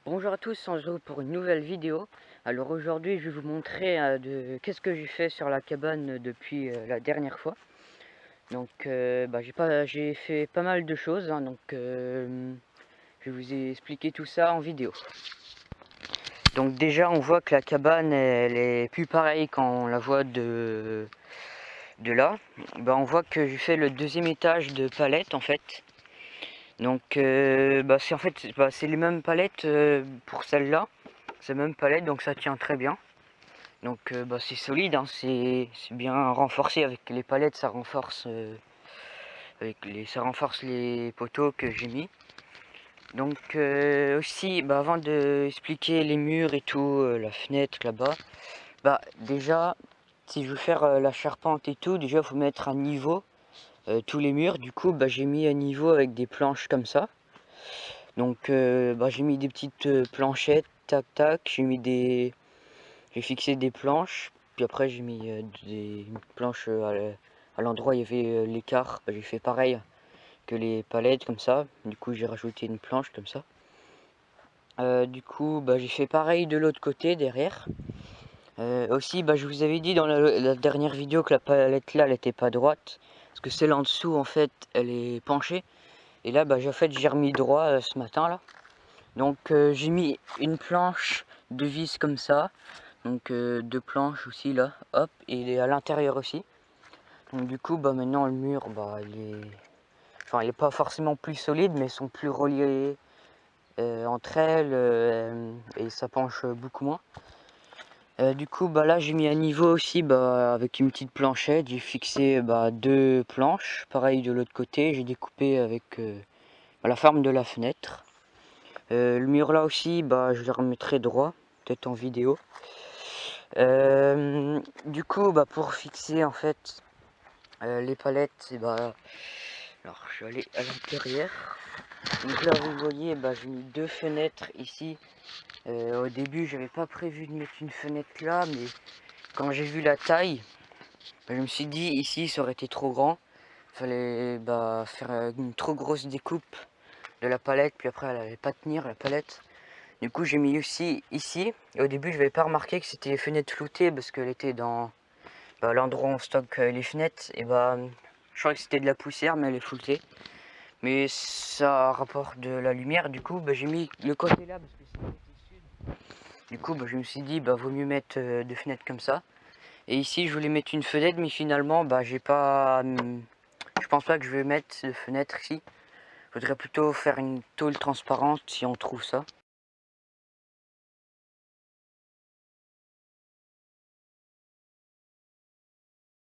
Bonjour à tous, on se retrouve pour une nouvelle vidéo. Alors aujourd'hui je vais vous montrer qu'est-ce que j'ai fait sur la cabane depuis la dernière fois. Donc j'ai fait pas mal de choses, hein, je vais vous expliquer tout ça en vidéo. Donc déjà on voit que la cabane elle est plus pareille quand on la voit de là. On voit que j'ai fait le deuxième étage de palettes en fait. Donc c'est les mêmes palettes pour celle-là. C'est même palette, donc ça tient très bien. Donc c'est solide, hein, c'est bien renforcé avec les palettes, ça renforce les poteaux que j'ai mis. Donc aussi, avant de expliquer les murs et tout, la fenêtre là-bas, déjà, si je veux faire la charpente et tout, déjà il faut mettre à niveau tous les murs. Du coup, j'ai mis à niveau avec des planches comme ça. Donc j'ai mis des petites planchettes, tac tac, j'ai fixé des planches, puis après j'ai mis des planches à l'endroit où il y avait l'écart. J'ai fait pareil que les palettes comme ça. Du coup j'ai rajouté une planche comme ça. Du coup j'ai fait pareil de l'autre côté derrière. Aussi je vous avais dit dans la dernière vidéo que la palette là elle était pas droite. Parce que celle en dessous en fait elle est penchée. Et là j'ai remis droit ce matin là. Donc j'ai mis une planche de vis comme ça. Donc deux planches aussi là, hop, et il est à l'intérieur aussi. Donc du coup maintenant le mur il est pas forcément plus solide, mais ils sont plus reliés entre elles et ça penche beaucoup moins. Du coup là j'ai mis à niveau aussi avec une petite planchette, j'ai fixé deux planches, pareil de l'autre côté, j'ai découpé avec la forme de la fenêtre. Le mur là aussi je le remettrai droit, peut-être en vidéo. Du coup pour fixer en fait les palettes, alors je suis allé à l'intérieur. Donc là vous voyez j'ai mis deux fenêtres ici. Au début j'avais pas prévu de mettre une fenêtre là, mais quand j'ai vu la taille, je me suis dit ici ça aurait été trop grand. Fallait faire une trop grosse découpe de la palette, puis après elle allait pas tenir la palette. Du coup j'ai mis aussi ici. Et au début je n'avais pas remarqué que c'était les fenêtres floutées parce qu'elle était dans l'endroit où on stocke les fenêtres. Et je crois que c'était de la poussière, mais elle est floutée. Mais ça rapporte de la lumière. Du coup j'ai mis le côté là parce que c'est le côté sud. Du coup je me suis dit vaut mieux mettre deux fenêtres comme ça. Et ici je voulais mettre une fenêtre, mais finalement j'ai pas. Je pense pas que je vais mettre de fenêtre ici. Faudrait plutôt faire une tôle transparente si on trouve ça.